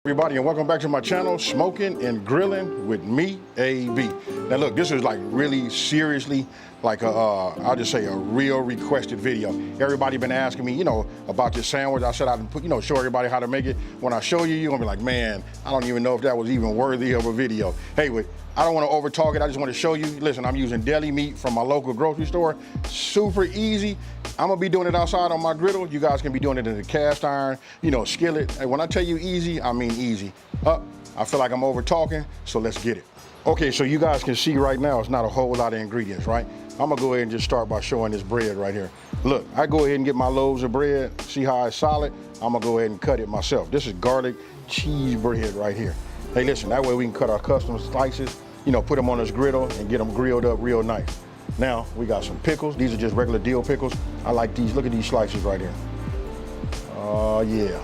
Everybody, and welcome back to my channel, Smoking and Grilling with me, AB. Now look, this is like really seriously like I'll just say a real requested video. Everybody been asking me, about this sandwich. I said I'd put, show everybody how to make it. When I show you, you're gonna be like, man, I don't even know if that was even worthy of a video. Anyway, I don't want to over talk it. I just want to show you. Listen, I'm using deli meat from my local grocery store. Super easy. I'm gonna be doing it outside on my griddle. You guys can be doing it in the cast iron, skillet. And when I tell you easy, I mean easy. I feel like I'm over talking, so let's get it. Okay, so you guys can see right now, it's not a whole lot of ingredients, right? I'm gonna go ahead and just start by showing this bread right here. Look, I go ahead and get my loaves of bread. See how it's solid? I'm gonna go ahead and cut it myself. This is garlic cheese bread right here. Hey, listen, that way we can cut our custom slices, put them on this griddle and get them grilled up real nice. Now, we got some pickles. These are just regular dill pickles. I like these. Look at these slices right here. Oh, yeah.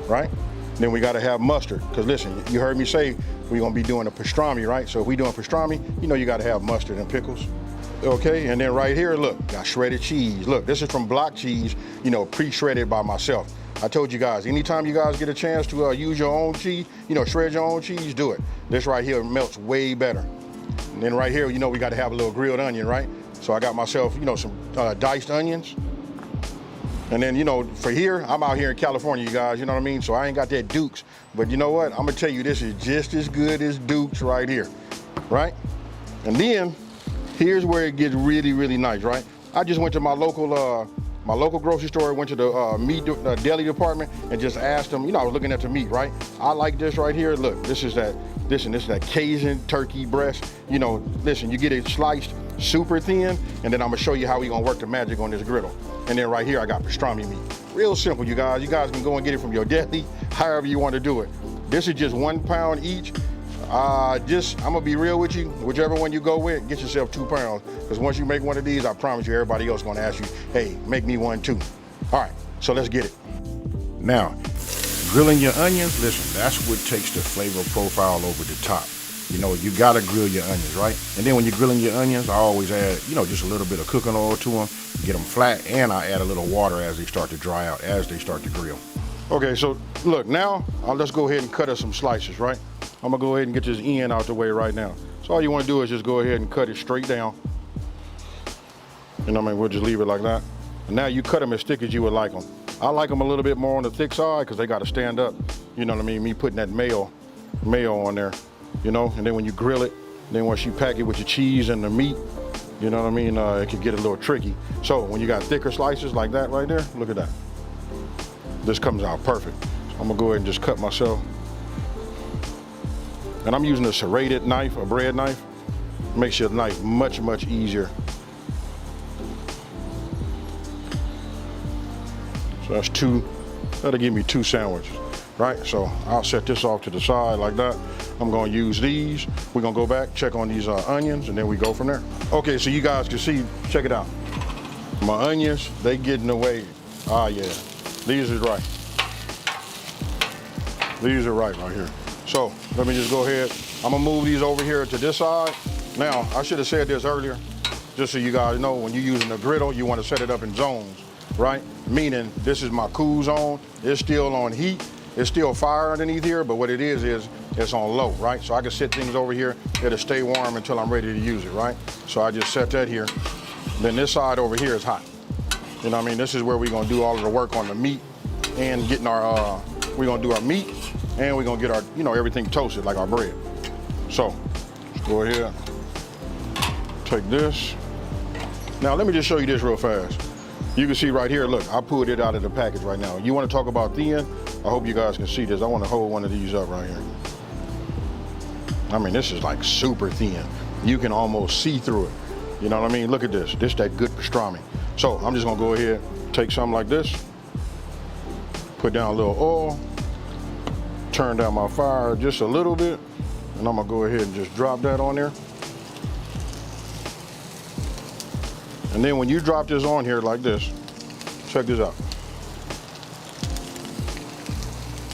Right? Then we got to have mustard. Because listen, you heard me say we're going to be doing a pastrami, right? So if we're doing pastrami, you got to have mustard and pickles. Okay, and then right here, look, got shredded cheese. Look, this is from block cheese, pre-shredded by myself. I told you guys, anytime you guys get a chance to use your own cheese, shred your own cheese, do it. This right here melts way better. And then right here, we got to have a little grilled onion, right? So I got myself, some diced onions. And then, for here, I'm out here in California, you guys, you know what I mean? So I ain't got that Duke's. But you know what? I'm gonna tell you, this is just as good as Duke's right here, right? And then, here's where it gets really, really nice, right? I just went to my local grocery store, went to the meat deli department and just asked them, I was looking at the meat, right? I like this right here. Look, this is that Cajun turkey breast. Listen, you get it sliced super thin, and then I'm gonna show you how we gonna work the magic on this griddle. And then right here, I got pastrami meat. Real simple, you guys. You guys can go and get it from your deli, however you want to do it. This is just 1 pound each. I'm gonna be real with you. Whichever one you go with, get yourself 2 pounds. Because once you make one of these, I promise you, everybody else is gonna ask you, hey, make me one too. All right, so let's get it. Now, grilling your onions, listen, that's what takes the flavor profile over the top. You gotta grill your onions, right? And then when you're grilling your onions, I always add, just a little bit of cooking oil to them, get them flat, and I add a little water as they start to dry out, as they start to grill. Okay, so look, now let's go ahead and cut us some slices, right? I'm gonna go ahead and get this end out the way right now. So all you wanna do is just go ahead and cut it straight down. We'll just leave it like that. And now you cut them as thick as you would like them. I like them a little bit more on the thick side because they gotta stand up. You know what I mean? Me putting that mayo on there, and then when you grill it, then once you pack it with your cheese and the meat, it can get a little tricky. So when you got thicker slices like that right there, look at that. This comes out perfect. So I'm gonna go ahead and just cut myself. And I'm using a serrated knife, a bread knife. Makes your knife much, much easier. So that's that'll give me 2 sandwiches, right? So I'll set this off to the side like that. I'm gonna use these. We're gonna go back, check on these onions, and then we go from there. Okay, so you guys can see, check it out. My onions, they getting away. Ah, yeah, these is right. These are right here. So let me just go ahead. I'm gonna move these over here to this side. Now, I should have said this earlier, just so you guys know, when you're using the griddle, you wanna set it up in zones, right? Meaning, this is my cool zone. It's still on heat. It's still fire underneath here, but what it is it's on low, right? So I can set things over here. It'll stay warm until I'm ready to use it, right? So I just set that here. Then this side over here is hot. This is where we're gonna do all of the work on the meat and getting we're gonna do our meat and we're gonna get our, everything toasted like our bread. So, let's go ahead, take this. Now let me just show you this real fast. You can see right here, look, I pulled it out of the package right now. You wanna talk about thin? I hope you guys can see this. I wanna hold one of these up right here. This is like super thin. You can almost see through it. You know what I mean? Look at this. This that good pastrami. So I'm just gonna go ahead, take something like this, put down a little oil, turn down my fire just a little bit, and I'm gonna go ahead and just drop that on there. And then when you drop this on here like this, check this out.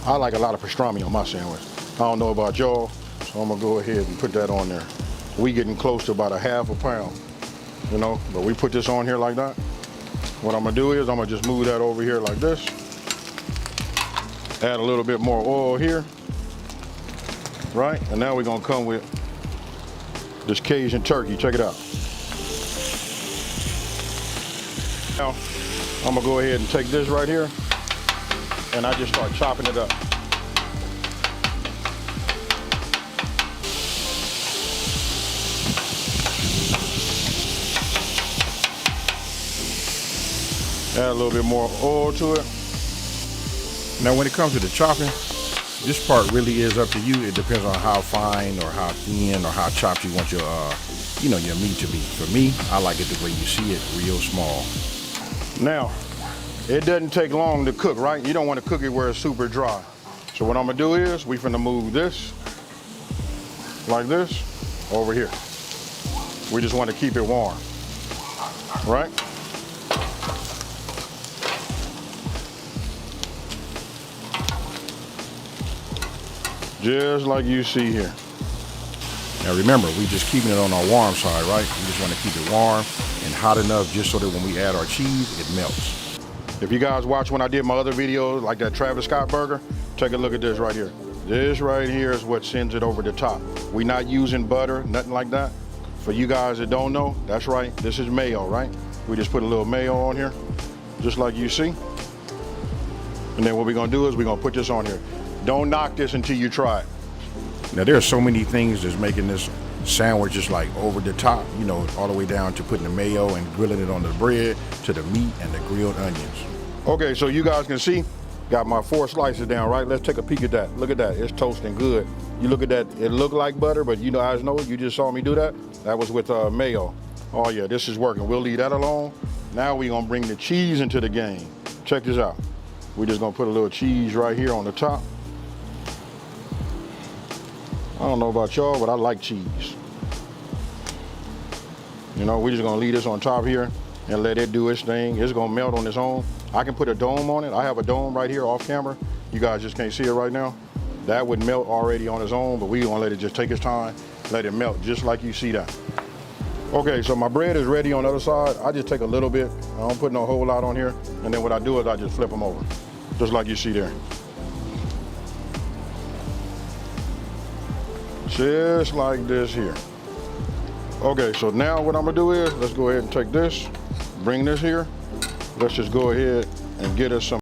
I like a lot of pastrami on my sandwich. I don't know about y'all, so I'm gonna go ahead and put that on there. We getting close to about a ½ pound, but we put this on here like that. What I'm gonna do is I'm gonna just move that over here like this. Add a little bit more oil here. right? And now we're gonna come with this Cajun turkey. Check it out. Now, I'm gonna go ahead and take this right here, and I just start chopping it up. Add a little bit more oil to it. Now when it comes to the chopping, this part really is up to you. It depends on how fine or how thin or how chopped you want your your meat to be. For me, I like it the way you see it, real small. Now, it doesn't take long to cook, right? You don't want to cook it where it's super dry. So what I'm gonna do is, we finna move this, like this, over here. We just want to keep it warm, right? Just like you see here. Now remember, we just keeping it on our warm side, right? We just want to keep it warm and hot enough just so that when we add our cheese, it melts. If you guys watch when I did my other videos, like that Travis Scott burger, take a look at this right here. This right here is what sends it over the top. We're not using butter, nothing like that. For you guys that don't know, that's right, this is mayo, right? We just put a little mayo on here, just like you see. And then what we're gonna do is we're gonna put this on here. Don't knock this until you try it. Now there are so many things that's making this sandwich just like over the top, all the way down to putting the mayo and grilling it on the bread, to the meat and the grilled onions. Okay, so you guys can see, got my 4 slices down, right? Let's take a peek at that. Look at that, it's toasting good. You look at that, it looked like butter, but you guys know, you just saw me do that. That was with mayo. Oh yeah, this is working. We'll leave that alone. Now we're gonna bring the cheese into the game. Check this out. We're just gonna put a little cheese right here on the top. I don't know about y'all, but I like cheese. We're just gonna leave this on top here and let it do its thing. It's gonna melt on its own. I can put a dome on it. I have a dome right here off camera. You guys just can't see it right now. That would melt already on its own, but we're gonna let it just take its time, let it melt just like you see that. Okay, so my bread is ready on the other side. I just take a little bit. I don't put no whole lot on here. And then what I do is I just flip them over, just like you see there. Just like this here. Okay, so now what I'm gonna do is, let's go ahead and take this, bring this here. Let's just go ahead and get us some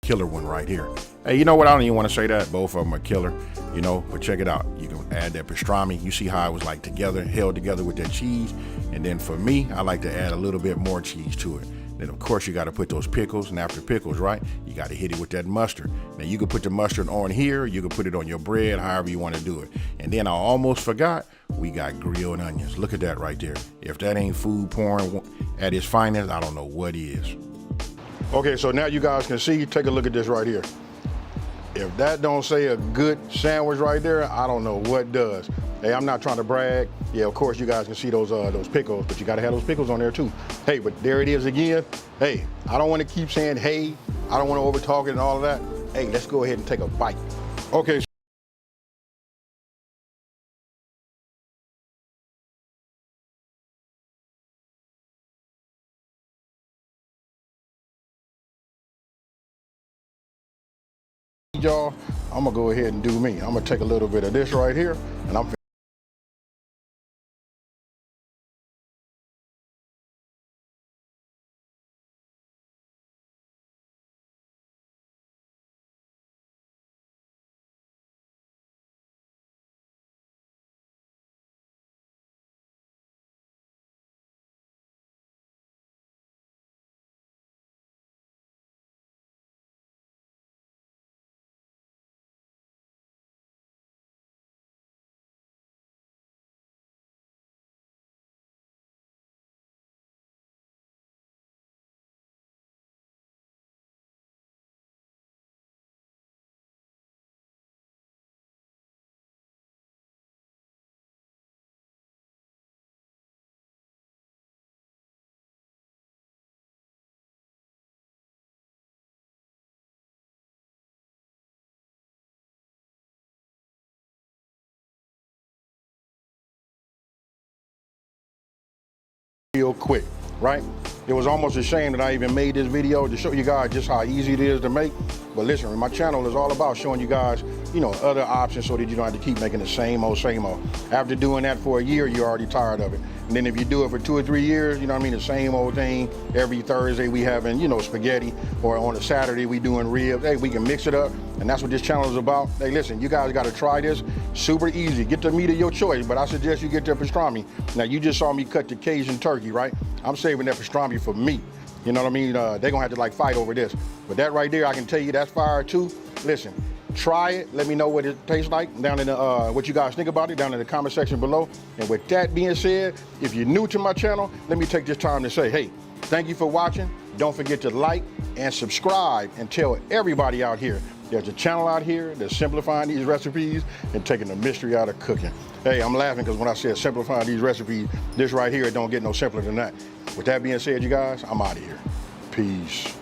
killer one right here. Hey, you know what? I don't even want to say that. Both of them are killer, but check it out. You can add that pastrami. You see how it was like together, held together with that cheese. And then for me, I like to add a little bit more cheese to it. Then of course you got to put those pickles, and after pickles, right, you got to hit it with that mustard. Now you can put the mustard on here, you can put it on your bread, however you want to do it. And then I almost forgot, we got grilled onions. Look at that right there. If that ain't food porn at its finest, I don't know what is. Okay, so now you guys can see, take a look at this right here. If that don't say a good sandwich right there, I don't know what does. Hey, I'm not trying to brag. Yeah, of course you guys can see those pickles, but you gotta have those pickles on there too. Hey, but there it is again. Hey, I don't want to keep saying hey. I don't want to over talk it and all of that. Hey, let's go ahead and take a bite. Okay. Y'all, I'm gonna go ahead and do me. I'm gonna take a little bit of this right here, and I'm real quick, right? It was almost a shame that I even made this video to show you guys just how easy it is to make. But listen, my channel is all about showing you guys, you know, other options so that you don't have to keep making the same old, same old. After doing that for a year, you're already tired of it. And then if you do it for 2 or 3 years, you know what I mean, the same old thing. Every Thursday we having, you know, spaghetti, or on a Saturday we doing ribs. Hey, we can mix it up, and that's what this channel is about. Hey, listen, you guys gotta try this. Super easy. Get the meat of your choice, but I suggest you get the pastrami. Now, you just saw me cut the Cajun turkey, right? I'm saving that pastrami for me. You know what I mean? They're gonna have to like fight over this. But that right there, I can tell you that's fire too. Listen, try it. Let me know what it tastes like down in the, what you guys think about it down in the comment section below. And with that being said, if you're new to my channel, let me take this time to say, hey, thank you for watching. Don't forget to like and subscribe and tell everybody out here there's a channel out here that's simplifying these recipes and taking the mystery out of cooking. Hey, I'm laughing because when I said simplifying these recipes, this right here, it don't get no simpler than that. With that being said, you guys, I'm out of here. Peace.